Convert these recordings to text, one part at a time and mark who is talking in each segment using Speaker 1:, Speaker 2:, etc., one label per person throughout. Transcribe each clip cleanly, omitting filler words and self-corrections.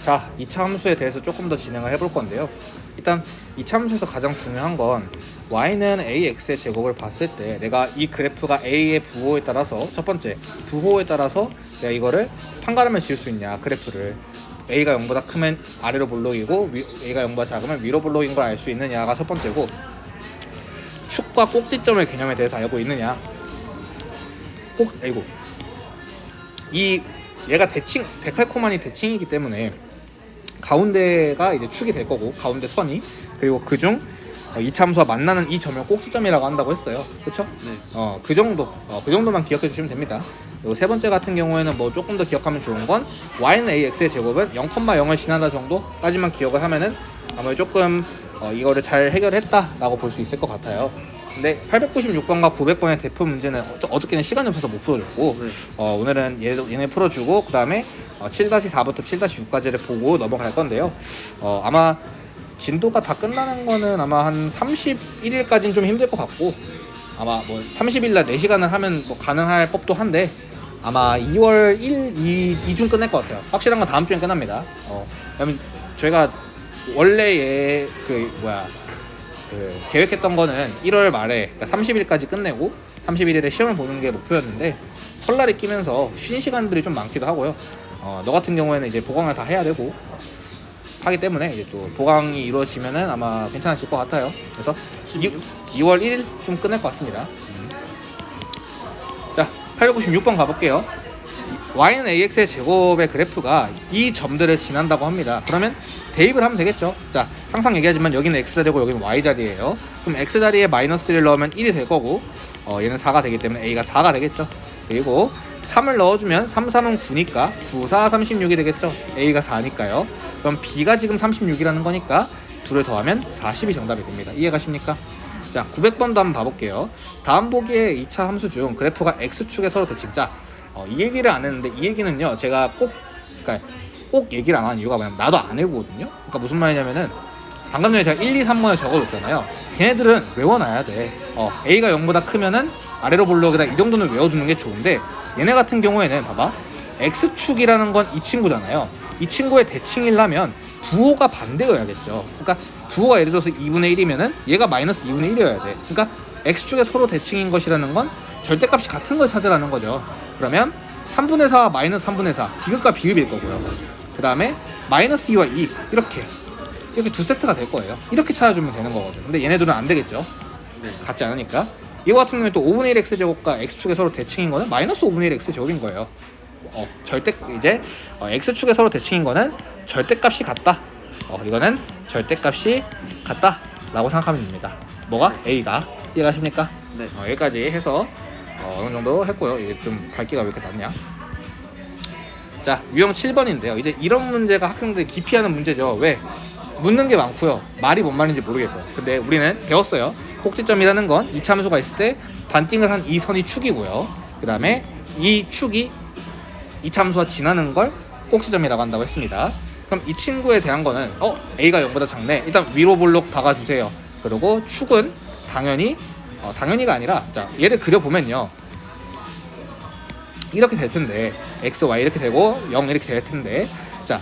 Speaker 1: 자, 2차 함수에 대해서 조금 더 진행을 해볼 건데요. 일단 2차 함수에서 가장 중요한 건 y는 ax의 제곱을 봤을 때 내가 이 그래프가 a의 부호에 따라서 첫 번째 부호에 따라서 내가 이거를 판가름을 지을 수 있냐, 그래프를 a가 0보다 크면 아래로 볼록이고 a가 0보다 작으면 위로 볼록인 걸 알 수 있느냐가 첫 번째고, 축과 꼭지점의 개념에 대해서 알고 있느냐. 얘가 데칼코마니 대칭이기 때문에 가운데가 이제 축이 될 거고, 가운데 선이, 그리고 그중 2차 함수와 만나는 이 점을 꼭지점이라고 한다고 했어요. 그렇죠?
Speaker 2: 네.
Speaker 1: 그 정도만 기억해 주시면 됩니다. 그리고 세 번째 같은 경우에는 뭐 조금 더 기억하면 좋은 건 y는 ax의 제곱은 0,0을 지나다 정도까지만 기억을 하면은 아마 조금 이거를 잘 해결했다라고 볼 수 있을 것 같아요. 근데 896번과 900번의 대표 문제는 어저께는 시간이 없어서 못 풀어줬고,
Speaker 2: 네.
Speaker 1: 오늘은 얘네 풀어주고 그 다음에 7-4부터 7-6까지를 보고 넘어갈 건데요. 아마 진도가 다 끝나는 거는 아마 한 31일까지는 좀 힘들 것 같고, 아마 뭐 30일날 4시간을 하면 뭐 가능할 법도 한데 아마 2월 1, 2중 끝낼 것 같아요. 확실한 건 다음 주엔 끝납니다. 왜냐면 저희가 원래 계획했던 거는 1월 말에, 그러니까 30일까지 끝내고 31일에 시험을 보는 게 목표였는데 설날이 끼면서 쉬는 시간들이 좀 많기도 하고요. 너 같은 경우에는 이제 보강을 다 해야 되고 하기 때문에 이제 또 보강이 이루어지면은 아마 괜찮아질 것 같아요. 그래서 2월 1일 좀 끝낼 것 같습니다. 자, 896번 가볼게요. y는 ax의 제곱의 그래프가 이 점들을 지난다고 합니다. 그러면 대입을 하면 되겠죠. 자, 항상 얘기하지만 여기는 x자리고 여기는 y자리예요. 그럼 x자리에 마이너스 1을 넣으면 1이 될 거고, 얘는 4가 되기 때문에 a가 4가 되겠죠. 그리고 3을 넣어주면 3, 3은 9니까 9, 4, 36이 되겠죠. a가 4니까요. 그럼 b가 지금 36이라는 거니까 둘을 더하면 40이 정답이 됩니다. 이해가십니까? 자, 900번도 한번 봐볼게요. 다음 보기의 2차 함수 중 그래프가 x축에 서로 대칭. 자, 이 얘기를 안 했는데 이 얘기는요, 제가 꼭 얘기를 안 하는 이유가 뭐냐면 나도 안 외우거든요. 그러니까 무슨 말이냐면은 방금 전에 제가 1, 2, 3번에 적어줬잖아요. 걔네들은 외워놔야 돼. a가 0보다 크면은 아래로 볼록이다, 이 정도는 외워두는 게 좋은데, 얘네 같은 경우에는 봐봐, x축이라는 건 이 친구잖아요. 이 친구의 대칭이려면 부호가 반대여야겠죠. 그러니까 부호가 예를 들어서 2분의 1이면은 얘가 마이너스 2분의 1이어야 돼. 그러니까 x축의 서로 대칭인 것이라는 건 절대값이 같은 걸 찾으라는 거죠. 그러면 3분의 4와 마이너스 3분의 4 디귿과 비읍일 거고요. 그 다음에 마이너스 2와 2 이렇게 두 세트가 될 거예요. 이렇게 찾아주면 되는 거거든요. 근데 얘네들은 안 되겠죠.
Speaker 2: 네.
Speaker 1: 같지 않으니까. 이거 같은 경우에 또 5분의 1 x제곱과 x축의 서로 대칭인 거는 마이너스 5분의 1 x제곱인 거예요. x축의 서로 대칭인 거는 절대값이 같다. 이거는 절대값이 같다 라고 생각하면 됩니다. 뭐가? a가. 이해가십니까?
Speaker 2: 네.
Speaker 1: 여기까지 해서 어느 정도 했고요. 이게 좀 밝기가 왜 이렇게 낮냐? 자, 유형 7번인데요. 이제 이런 문제가 학생들이 기피하는 문제죠. 왜? 묻는 게 많고요. 말이 뭔 말인지 모르겠고요. 근데 우리는 배웠어요. 꼭지점이라는 건 2차 함수가 있을 때 반띵을 한 이 선이 축이고요. 그 다음에 이 축이 2차 함수와 지나는 걸 꼭지점이라고 한다고 했습니다. 그럼 이 친구에 대한 거는 a가 0보다 작네. 일단 위로 볼록 박아주세요. 그리고 축은 당연히가 아니라, 자, 얘를 그려보면요, 이렇게 될 텐데 x, y 이렇게 되고 0 이렇게 될 텐데, 자,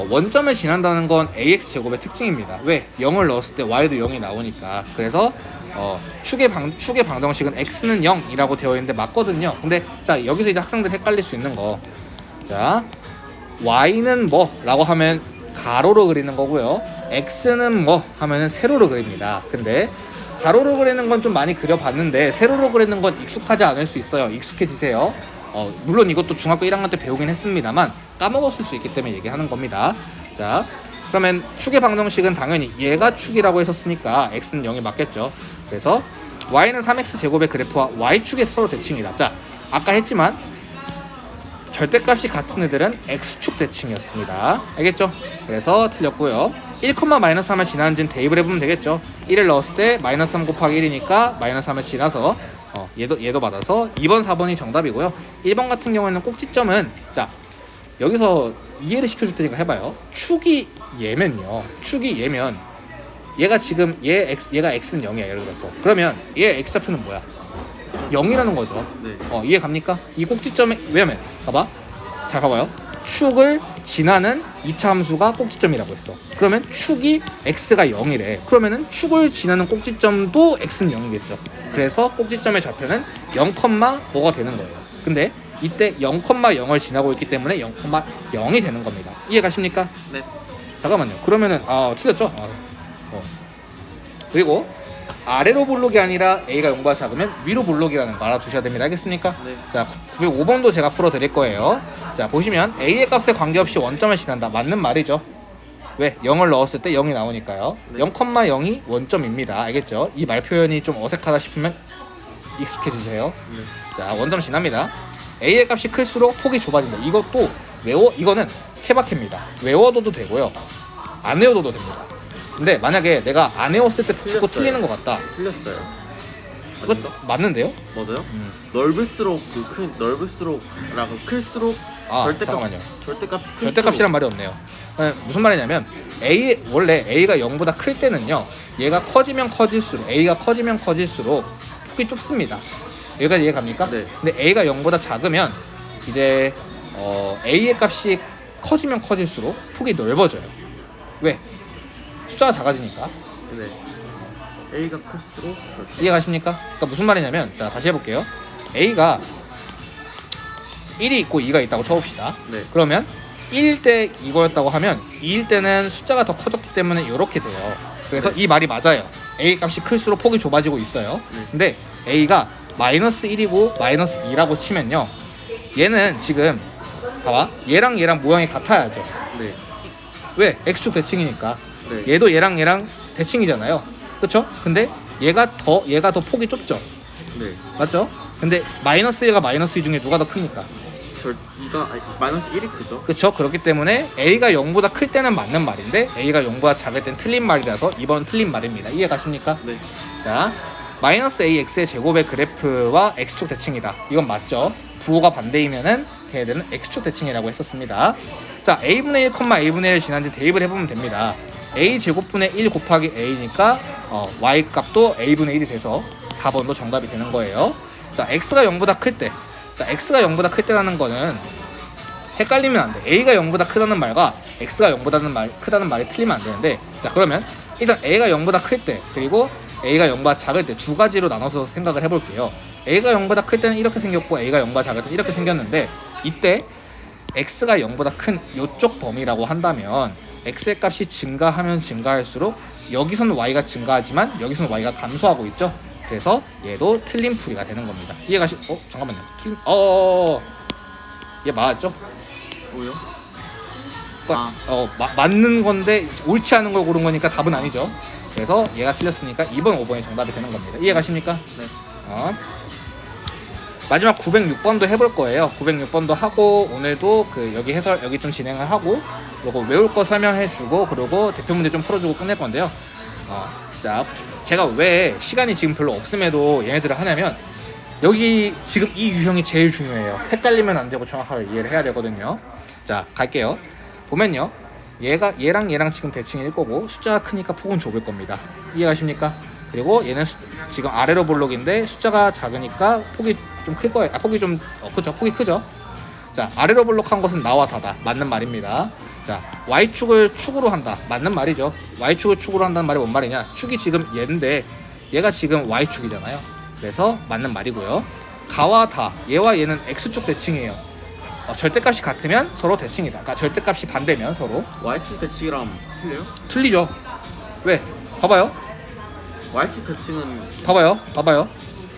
Speaker 1: 원점을 지난다는 건 ax 제곱의 특징입니다. 왜? 0을 넣었을 때 y도 0이 나오니까. 그래서 축의 방정식은 x는 0이라고 되어 있는데 맞거든요. 근데 자, 여기서 이제 학생들 헷갈릴 수 있는 거, 자, y는 뭐 라고 하면 가로로 그리는 거고요, x는 뭐 하면은 세로로 그립니다. 근데 가로로 그리는 건 좀 많이 그려봤는데 세로로 그리는 건 익숙하지 않을 수 있어요. 익숙해지세요. 물론 이것도 중학교 1학년 때 배우긴 했습니다만 까먹었을 수 있기 때문에 얘기하는 겁니다. 자, 그러면 축의 방정식은 당연히 얘가 축이라고 했었으니까 x는 0이 맞겠죠. 그래서 y는 3x 제곱의 그래프와 y축의 서로 대칭이다. 자, 아까 했지만 절대값이 같은 애들은 x축 대칭이었습니다. 알겠죠? 그래서 틀렸고요. 1,-3을 지나는지는 대입을 해보면 되겠죠. 1을 넣었을 때 마이너스 3 곱하기 1이니까 마이너스 3을 지나서 얘도 받아서 2번, 4번이 정답이고요. 1번 같은 경우에는 꼭지점은, 자, 여기서 이해를 시켜줄 테니까 해봐요. 축이 얘면 얘가 지금 얘가 x는 0이야, 예를 들어서. 그러면 얘 x좌표는 뭐야? 0이라는 거죠.
Speaker 2: 네.
Speaker 1: 이해 갑니까? 이 꼭지점에, 왜냐면 봐봐, 잘 봐봐요. 축을 지나는 2차 함수가 꼭지점이라고 했어. 그러면 축이 x가 0이래. 그러면은 축을 지나는 꼭지점도 x는 0이겠죠. 그래서 꼭지점의 좌표는 0,5가 되는 거예요. 근데 이때 0,0을 지나고 있기 때문에 0,0이 되는 겁니다. 이해가십니까?
Speaker 2: 네.
Speaker 1: 잠깐만요. 그러면은 틀렸죠? 그리고 아래로 볼록이 아니라 A가 0보다 작으면 위로 볼록이라는 거 알아두셔야 됩니다. 알겠습니까?
Speaker 2: 네.
Speaker 1: 자, 905번도 제가 풀어드릴 거예요. 자, 보시면 A의 값에 관계없이 원점을 지난다. 맞는 말이죠. 왜? 0을 넣었을 때 0이 나오니까요.
Speaker 2: 네.
Speaker 1: 0,0이 원점입니다. 알겠죠? 이 말 표현이 좀 어색하다 싶으면 익숙해지세요.
Speaker 2: 네.
Speaker 1: 자, 원점 지납니다. A의 값이 클수록 폭이 좁아진다. 이것도 이거는 케바케입니다. 외워둬도 되고요. 안 외워둬도 됩니다. 근데 만약에 내가 안 외웠을 때 자꾸
Speaker 2: 틀렸어요.
Speaker 1: 틀리는 것 같다.
Speaker 2: 틀렸어요.
Speaker 1: 이거
Speaker 2: 아닌가?
Speaker 1: 맞는데요?
Speaker 2: 맞아요? 넓을수록 넓을수록라고 클수록
Speaker 1: 잠깐만요.
Speaker 2: 절대값이 클수록
Speaker 1: 절대값이란 말이 없네요. 무슨 말이냐면 원래 A가 0보다 클 때는요. 얘가 커지면 커질수록 A가 커지면 커질수록 폭이 좁습니다. 여기까지 이해갑니까?
Speaker 2: 네.
Speaker 1: 근데 A가 0보다 작으면 이제 A의 값이 커지면 커질수록 폭이 넓어져요. 왜? 숫자가 작아지니까.
Speaker 2: 네. A가 클수록
Speaker 1: 이해가십니까? 그러니까 무슨 말이냐면 자 다시 해볼게요. A가 1이 있고 2가 있다고 쳐봅시다.
Speaker 2: 네.
Speaker 1: 그러면 1일 때 이거였다고 하면 2일 때는 숫자가 더 커졌기 때문에 이렇게 돼요. 그래서
Speaker 2: 네.
Speaker 1: 이 말이 맞아요. A 값이 클수록 폭이 좁아지고 있어요.
Speaker 2: 네.
Speaker 1: 근데 A가 마이너스 1이고 마이너스 2라고 치면요. 얘는 지금 봐봐. 얘랑 모양이 같아야죠.
Speaker 2: 네.
Speaker 1: 왜? X축 대칭이니까.
Speaker 2: 네.
Speaker 1: 얘도 얘랑 대칭이잖아요. 그쵸? 근데 얘가 더 폭이 좁죠.
Speaker 2: 네.
Speaker 1: 맞죠? 근데 마이너스 1과 마이너스 2 중에 누가 더 크니까?
Speaker 2: 마이너스 1이 크죠.
Speaker 1: 그쵸? 그렇기 때문에 A가 0보다 클 때는 맞는 말인데 A가 0보다 작을 땐 틀린 말이라서 이번 틀린 말입니다. 이해 가십니까?
Speaker 2: 네.
Speaker 1: 자, 마이너스 AX의 제곱의 그래프와 X축 대칭이다. 이건 맞죠? 부호가 반대이면은 걔네들은 X축 대칭이라고 했었습니다. 자, A분의 1, A분의 1 지난지 대입을 해보면 됩니다. A 제곱분의 1 곱하기 A니까 Y 값도 A분의 1이 돼서 4번도 정답이 되는 거예요. 자, X가 0보다 클 때. 자, X가 0보다 클 때라는 거는 헷갈리면 안 돼. A가 0보다 크다는 말과 X가 0보다 크다는 말이 틀리면 안 되는데, 자, 그러면 일단 A가 0보다 클 때, 그리고 A가 0보다 작을 때 두 가지로 나눠서 생각을 해볼게요. A가 0보다 클 때는 이렇게 생겼고 A가 0보다 작을 때는 이렇게 생겼는데, 이때 X가 0보다 큰 이쪽 범위라고 한다면 X의 값이 증가하면 증가할수록 여기서는 Y가 증가하지만 여기서는 Y가 감소하고 있죠. 그래서 얘도 틀린 풀이가 되는 겁니다. 잠깐만요. 얘 맞았죠?
Speaker 2: 뭐요?
Speaker 1: 그러니까 맞는 건데 옳지 않은 걸 고른 거니까 답은 아니죠. 그래서 얘가 틀렸으니까 2번, 5번이 정답이 되는 겁니다. 이해 가십니까?
Speaker 2: 네.
Speaker 1: 마지막 906번도 해볼 거예요. 906번도 하고 오늘도 여기 좀 진행을 하고 그리고 외울 거 설명해주고 그리고 대표 문제 좀 풀어주고 끝낼 건데요. 자, 제가 왜 시간이 지금 별로 없음에도 얘네들을 하냐면 여기 지금 이 유형이 제일 중요해요. 헷갈리면 안 되고 정확하게 이해를 해야 되거든요. 자, 갈게요. 보면요. 얘랑 지금 대칭일 거고 숫자가 크니까 폭은 좁을 겁니다. 이해가십니까? 그리고 얘는 지금 아래로 볼록인데 숫자가 작으니까 폭이 좀 클 거예요. 그죠? 폭이 크죠? 자, 아래로 볼록한 것은 나와 다다. 맞는 말입니다. 자, Y축을 축으로 한다. 맞는 말이죠. Y축을 축으로 한다는 말이 뭔 말이냐? 축이 지금 얘인데 얘가 지금 Y축이잖아요. 그래서 맞는 말이고요. 가와 다. 얘와 얘는 X축 대칭이에요. 절대값이 같으면 서로 대칭이다. 그러니까 절대값이 반대면 서로
Speaker 2: Y축 대칭이랑 틀려요?
Speaker 1: 틀리죠. 왜? 봐봐요.
Speaker 2: Y축 대칭은
Speaker 1: 봐봐요.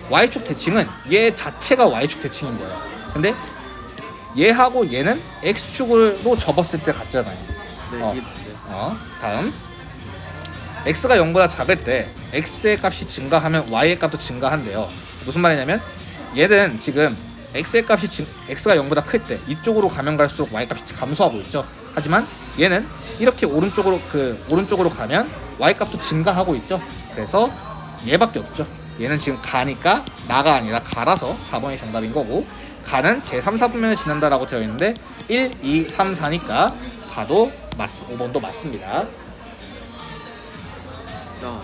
Speaker 1: Y축 대칭은 얘 자체가 Y축 대칭인 거예요. 근데 얘하고 얘는 X축으로 접었을 때 같잖아요.
Speaker 2: 네, 이해됐어요.
Speaker 1: 다음 X가 0보다 작을 때 X의 값이 증가하면 Y의 값도 증가한대요. 무슨 말이냐면 얘는 지금 X가 0보다 클 때 이쪽으로 가면 갈수록 Y 값이 감소하고 있죠. 하지만 얘는 이렇게 오른쪽으로 가면 Y 값도 증가하고 있죠. 그래서 얘밖에 없죠. 얘는 지금 가니까 나가 아니라 가라서 4번이 정답인 거고 가는 제3, 4분면을 지난다라고 되어 있는데 1, 2, 3, 4니까 가도 5번도 맞습니다.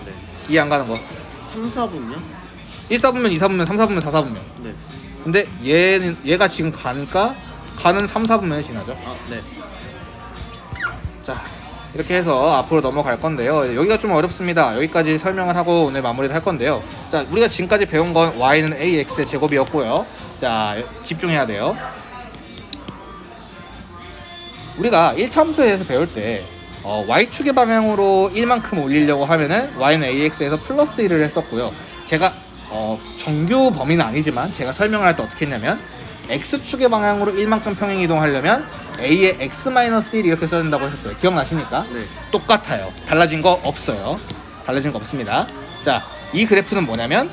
Speaker 2: 네.
Speaker 1: 이해 안 가는 거.
Speaker 2: 3, 4분요?
Speaker 1: 1, 4분면, 2, 4분면, 3, 4분면, 4, 4분면.
Speaker 2: 네.
Speaker 1: 근데 얘가 지금 가니까 가는 3, 4분면 지나죠.
Speaker 2: 아, 네.
Speaker 1: 자, 이렇게 해서 앞으로 넘어갈 건데요. 여기가 좀 어렵습니다. 여기까지 설명을 하고 오늘 마무리를 할 건데요. 자, 우리가 지금까지 배운 건 y는 ax의 제곱이었고요. 자, 집중해야 돼요. 우리가 1차 함수에 대해서 배울 때 y축의 방향으로 1만큼 올리려고 하면은 y는 ax에서 플러스 1을 했었고요. 제가 정규 범위는 아니지만 제가 설명을 할 때 어떻게 했냐면 x축의 방향으로 1만큼 평행 이동하려면 a의 x-1 이렇게 써야 된다고 했었어요. 기억나십니까?
Speaker 2: 네.
Speaker 1: 똑같아요. 달라진 거 없어요. 달라진 거 없습니다. 자, 이 그래프는 뭐냐면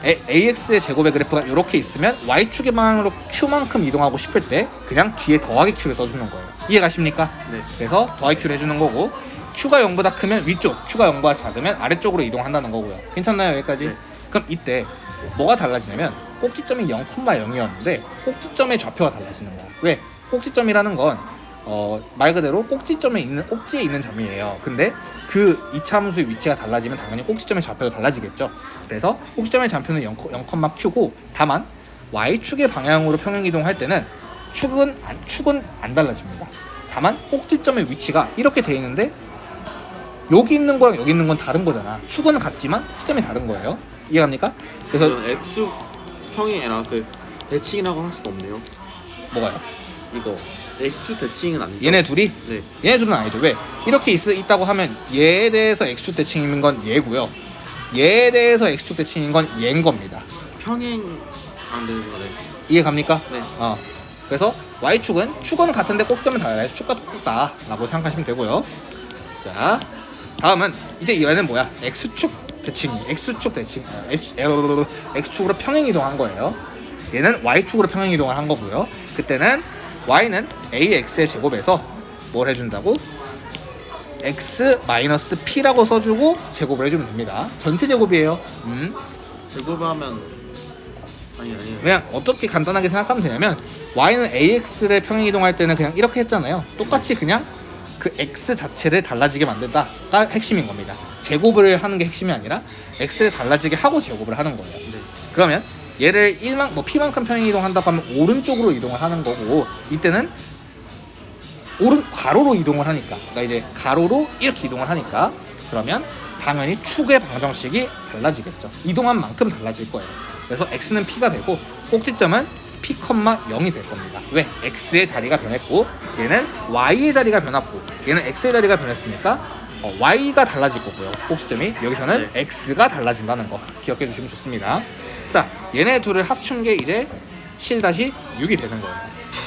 Speaker 1: ax의 제곱의 그래프가 이렇게 있으면 y축의 방향으로 q만큼 이동하고 싶을 때 그냥 뒤에 더하기 q를 써주는 거예요. 이해가십니까?
Speaker 2: 네.
Speaker 1: 그래서 더하기 q를 해주는 거고 q가 0보다 크면 위쪽, q가 0보다 작으면 아래쪽으로 이동한다는 거고요. 괜찮나요? 여기까지?
Speaker 2: 네.
Speaker 1: 그럼 이때 뭐가 달라지냐면 꼭지점이 0,0이었는데 꼭지점의 좌표가 달라지는 거예요. 왜? 꼭지점이라는 건 말 그대로 꼭지점에 있는 꼭지에 있는 점이에요. 근데 그 이차 함수의 위치가 달라지면 당연히 꼭지점의 좌표도 달라지겠죠. 그래서 꼭지점의 좌표는 0,q고 다만 y축의 방향으로 평행 이동할 때는 축은 안 달라집니다. 다만 꼭지점의 위치가 이렇게 돼 있는데 여기 있는 거랑 여기 있는 건 다른 거잖아. 축은 같지만 시점이 다른 거예요. 이해갑니까? 그래서
Speaker 2: X축 평이 아니라 그 대칭이라고 할 수도 없네요.
Speaker 1: 뭐가요?
Speaker 2: 이거 X축 대칭은 아니죠?
Speaker 1: 얘네 둘이?
Speaker 2: 네.
Speaker 1: 얘네 둘은 아니죠. 왜? 이렇게 있다고 하면 얘에 대해서 x축 대칭인 건 얘고요. 얘에 대해서 x축 대칭인 건 얘인 겁니다.
Speaker 2: 평행 안 되는 거네.
Speaker 1: 이해갑니까?
Speaker 2: 네.
Speaker 1: 그래서 y축은 축은 같은데 꼭지점은 달라요. 축과 똑같다라고 생각하시면 되고요. 자, 다음은 이제 얘는 뭐야? x축 대칭, x축으로 평행 이동한 거예요. 얘는 y축으로 평행 이동을 한 거고요. 그때는 y는 ax의 제곱에서 뭘 해준다고? x-p라고 써주고 제곱을 해주면 됩니다. 전체 제곱이에요.
Speaker 2: 제곱하면 아니.
Speaker 1: 그냥 어떻게 간단하게 생각하면 되냐면 y는 ax를 평행 이동할 때는 그냥 이렇게 했잖아요. 똑같이 그냥 그 x 자체를 달라지게 만든다가 핵심인 겁니다. 제곱을 하는 게 핵심이 아니라 x를 달라지게 하고 제곱을 하는 거예요.
Speaker 2: 네.
Speaker 1: 그러면 얘를 p만큼 평행 이동한다고 하면 오른쪽으로 이동을 하는 거고 이때는 가로로 이동을 하니까 그러니까 이제 가로로 이렇게 이동을 하니까 그러면 당연히 축의 방정식이 달라지겠죠. 이동한 만큼 달라질 거예요. 그래서 x는 p가 되고 꼭지점은 p,0이 될 겁니다. 왜? x의 자리가 변했고 얘는 y의 자리가 변했고 얘는 x의 자리가 변했으니까 y가 달라질 거고요. 꼭지점이 여기서는
Speaker 2: 네.
Speaker 1: x가 달라진다는 거 기억해 주시면 좋습니다. 자, 얘네 둘을 합친 게 이제 7-6이 되는 거예요.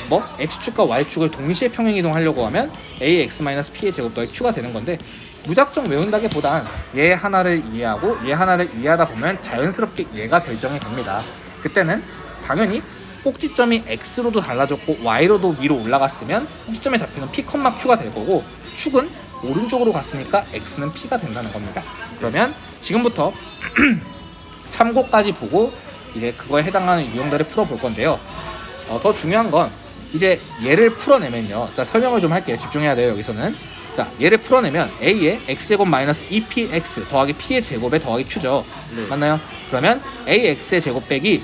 Speaker 1: 뭐 x축과 y축을 동시에 평행 이동하려고 하면 ax-p의 제곱 더하기 q가 되는 건데 무작정 외운다기보단 얘 하나를 이해하고 얘 하나를 이해하다 보면 자연스럽게 얘가 결정이 됩니다. 그때는 당연히 꼭지점이 x로도 달라졌고 y로도 위로 올라갔으면 꼭지점의 좌표는 p, q가 될 거고 축은 오른쪽으로 갔으니까 x는 p가 된다는 겁니다. 그러면 지금부터 참고까지 보고 이제 그거에 해당하는 유형들을 풀어볼 건데요. 더 중요한 건 이제 얘를 풀어내면요. 자, 설명을 좀 할게요. 집중해야 돼요. 여기서는. 자, 얘를 풀어내면 a의 x제곱 마이너스 2px 더하기 p의 제곱에 더하기 q죠.
Speaker 2: 네.
Speaker 1: 맞나요? 그러면 ax의 제곱 빼기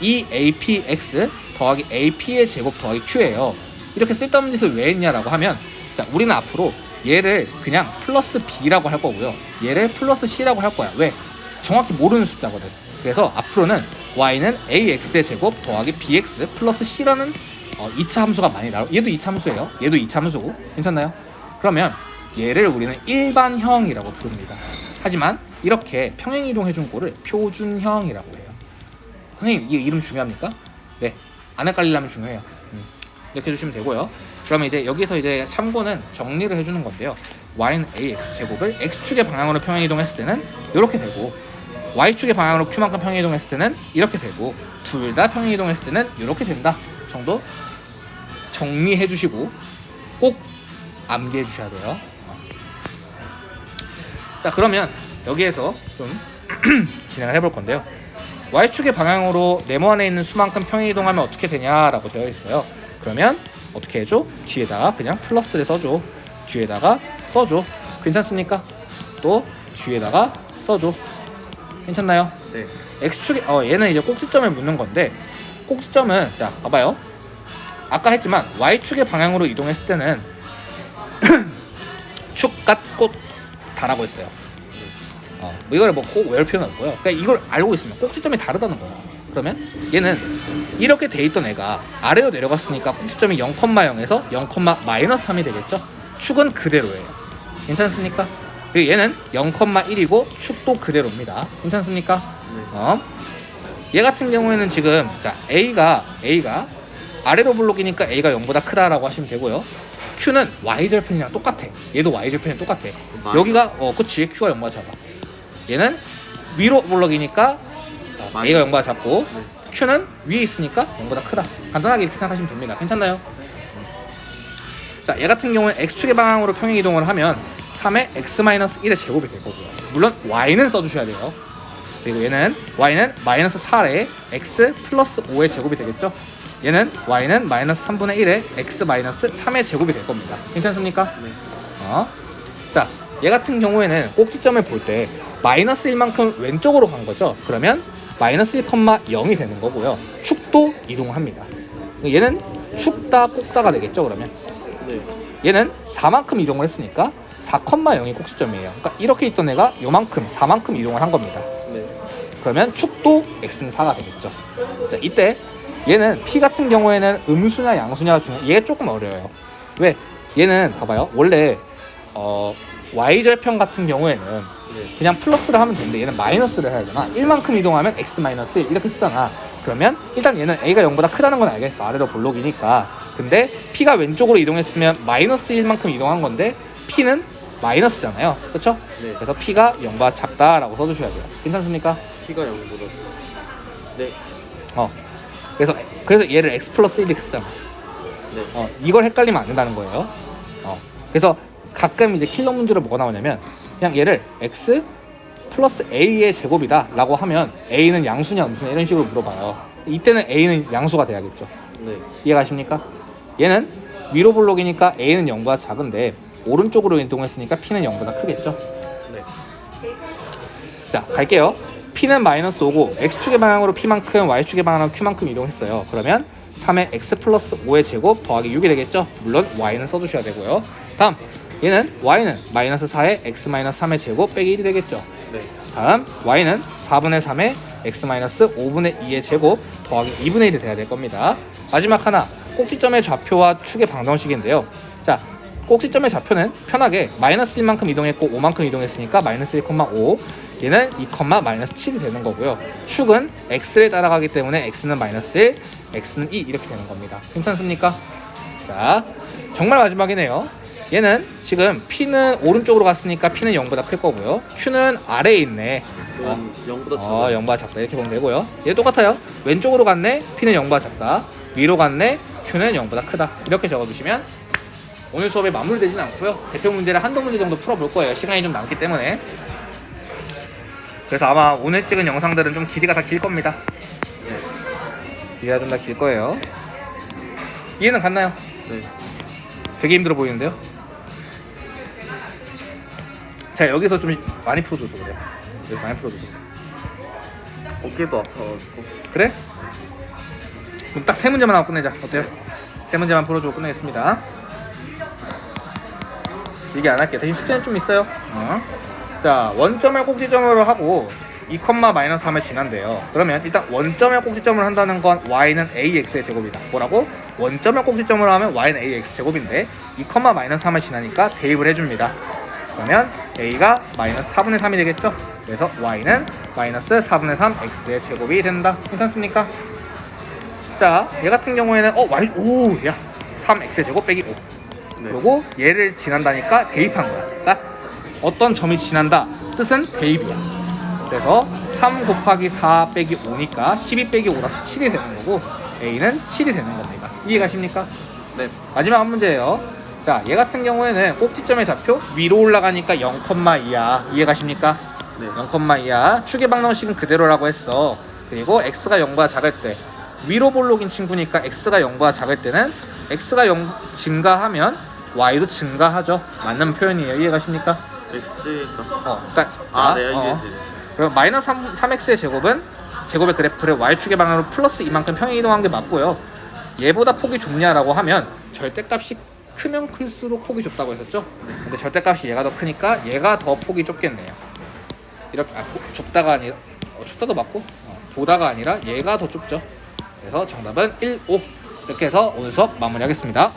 Speaker 1: 2apx 더하기 ap의 제곱 더하기 q예요. 이렇게 쓸데없는 짓을 왜 했냐라고 하면 자, 우리는 앞으로 얘를 그냥 플러스 b라고 할 거고요. 얘를 플러스 c라고 할 거야. 왜? 정확히 모르는 숫자거든. 그래서 앞으로는 y는 ax의 제곱 더하기 bx 플러스 c라는 2차 함수가 많이 나와. 얘도 2차 함수예요. 얘도 2차 함수고. 괜찮나요? 그러면 얘를 우리는 일반형이라고 부릅니다. 하지만 이렇게 평행 이동해준 꼴을 표준형이라고 해요. 선생님, 이 이름 중요합니까? 네, 안 헷갈리려면 중요해요. 이렇게 해주시면 되고요. 그러면 이제 여기서 이제 참고는 정리를 해주는 건데요. y는 ax 제곱을 x축의 방향으로 평행 이동했을 때는 이렇게 되고 y축의 방향으로 q만큼 평행 이동했을 때는 이렇게 되고 둘 다 평행 이동했을 때는 이렇게 된다 정도 정리해 주시고 꼭 암기해 주셔야 돼요. 자, 그러면 여기에서 좀 진행을 해볼 건데요. y축의 방향으로 네모 안에 있는 수만큼 평행 이동하면 어떻게 되냐라고 되어 있어요. 그러면 어떻게 해줘? 뒤에다가 그냥 플러스를 써줘. 뒤에다가 써줘. 괜찮습니까? 또 뒤에다가 써줘. 괜찮나요?
Speaker 2: 네.
Speaker 1: x축이 얘는 이제 꼭지점을 묻는 건데 꼭지점은 자 봐봐요. 아까 했지만 y축의 방향으로 이동했을 때는 축과 꼭 다라고 했어요. 뭐 이걸 뭐 꼭 외울 필요는 없고요. 그러니까 이걸 알고 있으면 꼭지점이 다르다는 거예요. 그러면 얘는 이렇게 돼 있던 애가 아래로 내려갔으니까 꼭지점이 0,0에서 0,-3이 되겠죠. 축은 그대로예요. 괜찮습니까? 그리고 얘는 0,1이고 축도 그대로입니다. 괜찮습니까? 얘 같은 경우에는 지금 자 A가 아래로 블록이니까 A가 0보다 크다라고 하시면 되고요. Q는 Y절편이랑 똑같아. 얘도 Y절편이랑 똑같아. 여기가 그치 Q가 0보다 작아. 얘는 위로 블록이니까 A가 0보다 작고 Q는 위에 있으니까 0보다 크다. 간단하게 이렇게 생각하시면 됩니다. 괜찮나요? 자, 얘 같은 경우는 X축의 방향으로 평행 이동을 하면 3의 X-1의 제곱이 될 거고요. 물론 Y는 써주셔야 돼요. 그리고 얘는 Y는 마이너스 4의 X 플러스 5의 제곱이 되겠죠. 얘는 Y는 마이너스 3분의 1의 X 마이너스 3의 제곱이 될 겁니다. 괜찮습니까?
Speaker 2: 네.
Speaker 1: 자, 얘 같은 경우에는 꼭지점을 볼 때 마이너스 1만큼 왼쪽으로 간 거죠. 그러면 마이너스 1,0이 되는 거고요. 축도 이동합니다. 얘는 축다 꼭다가 되겠죠. 그러면
Speaker 2: 네.
Speaker 1: 얘는 4만큼 이동을 했으니까 4,0이 꼭지점이에요. 그러니까 이렇게 있던 애가 요만큼 4만큼 이동을 한 겁니다.
Speaker 2: 네.
Speaker 1: 그러면 축도 x는 4가 되겠죠. 자, 이때 얘는 p 같은 경우에는 음수냐 양수냐 중에 얘 조금 어려워요. 왜? 얘는 봐봐요. 원래 y절편 같은 경우에는 그냥 플러스를 하면 되는데 얘는 마이너스를 해야 되나? 1만큼 이동하면 x 마이너스 1 이렇게 쓰잖아. 그러면 일단 얘는 a가 0보다 크다는 건 알겠어. 아래로 블록이니까. 근데 p가 왼쪽으로 이동했으면 마이너스 1만큼 이동한 건데 p는 마이너스잖아요. 그렇죠?
Speaker 2: 네.
Speaker 1: 그래서 p가 0보다 작다라고 써주셔야 돼요. 괜찮습니까?
Speaker 2: P가 0보다. 네.
Speaker 1: 그래서 얘를 x 플러스 1 이렇게 쓰잖아.
Speaker 2: 네.
Speaker 1: 이걸 헷갈리면 안 된다는 거예요. 그래서 가끔 이제 킬러 문제로 뭐가 나오냐면 그냥 얘를 x 플러스 a의 제곱이다 라고 하면 a는 양수냐 음수냐 이런 식으로 물어봐요. 이때는 a는 양수가 돼야겠죠.
Speaker 2: 네.
Speaker 1: 이해가십니까? 얘는 위로 블록이니까 a는 0보다 작은데 오른쪽으로 이동했으니까 p는 0보다 크겠죠.
Speaker 2: 네.
Speaker 1: 자, 갈게요. p는 마이너스 5고 x축의 방향으로 p만큼 y축의 방향으로 q만큼 이동했어요. 그러면 3의 x 플러스 5의 제곱 더하기 6이 되겠죠. 물론 y는 써주셔야 되고요. 다음 얘는 y는 마이너스 4의 x 마이너스 3의 제곱 빼기 1이 되겠죠.
Speaker 2: 네.
Speaker 1: 다음 y는 4분의 3의 x 마이너스 5분의 2의 제곱 더하기 2분의 1이 돼야 될 겁니다. 마지막 하나 꼭지점의 좌표와 축의 방정식인데요. 자, 꼭지점의 좌표는 편하게 마이너스 1만큼 이동했고 5만큼 이동했으니까 마이너스 1,5 얘는 2, 마이너스 7이 되는 거고요. 축은 x를 따라가기 때문에 x는 마이너스 1, x는 2 이렇게 되는 겁니다. 괜찮습니까? 자, 정말 마지막이네요. 얘는 지금 p는 오른쪽으로 갔으니까 p는 0보다 클 거고요. q는 아래에 있네.
Speaker 2: 0보다 작아.
Speaker 1: 0보다 작다 이렇게 보면 되고요. 얘 똑같아요. 왼쪽으로 갔네. p는 0보다 작다. 위로 갔네. q는 0보다 크다. 이렇게 적어주시면 오늘 수업이 마무리되진 않고요. 대표 문제를 한두 문제 정도 풀어볼 거예요. 시간이 좀 남기 때문에. 그래서 아마 오늘 찍은 영상들은 좀 길이가 다 길 겁니다. 길이가 좀 다 길 거예요. 이해는 갔나요?
Speaker 2: 네.
Speaker 1: 되게 힘들어 보이는데요? 자, 여기서 좀 많이 풀어줘서 그래요. 여기서 많이 풀어줘서.
Speaker 2: 어깨도 아파가지고.
Speaker 1: 그래? 그럼 딱 세 문제만 하고 끝내자. 어때요? 세 문제만 풀어주고 끝내겠습니다. 길게 안 할게요. 대신 숙제는 좀 있어요. 자, 원점을 꼭지점으로 하고 2,-3을 지난대요. 그러면 일단 원점을 꼭지점을 한다는 건 y는 ax의 제곱이다. 뭐라고? 원점을 꼭지점으로 하면 y는 ax 제곱인데 2,-3을 지나니까 대입을 해줍니다. 그러면 a가 마이너스 4분의 3이 되겠죠? 그래서 y는 마이너스 4분의 3 x의 제곱이 된다. 괜찮습니까? 자, 얘 같은 경우에는 야 3x의 제곱 빼기 5.
Speaker 2: 네.
Speaker 1: 그리고 얘를 지난다니까 대입한 거야. 그러니까 어떤 점이 지난다 뜻은 대입이야. 그래서 3 곱하기 4 빼기 5니까 12 빼기 5라서 7이 되는 거고 a는 7이 되는 겁니다. 이해가십니까?
Speaker 2: 네.
Speaker 1: 마지막 한 문제예요. 자, 얘 같은 경우에는 꼭지점의 좌표 위로 올라가니까 0,2야. 이해가십니까?
Speaker 2: 네.
Speaker 1: 0,2야. 축의 방정식은 그대로라고 했어. 그리고 x가 0보다 작을 때 위로 볼록인 친구니까 x가 0보다 작을 때는 x가 0 증가하면 y도 증가하죠. 맞는 표현이에요. 이해가십니까?
Speaker 2: X가.
Speaker 1: 그러니까
Speaker 2: 네, 이게
Speaker 1: 그럼 마이너스 3x의 제곱은 제곱의 그래프를 y축의 방향으로 플러스 이만큼 평행 이동한 게 맞고요. 얘보다 폭이 좁냐라고 하면 절대값이 크면 클수록 폭이 좁다고 했었죠. 근데 절대값이 얘가 더 크니까 얘가 더 폭이 좁겠네요. 이렇게 좁다가 아니라 좁다도 맞고 보다가 아니라 얘가 더 좁죠. 그래서 정답은 1, 5 이렇게 해서 오늘 수업 마무리하겠습니다.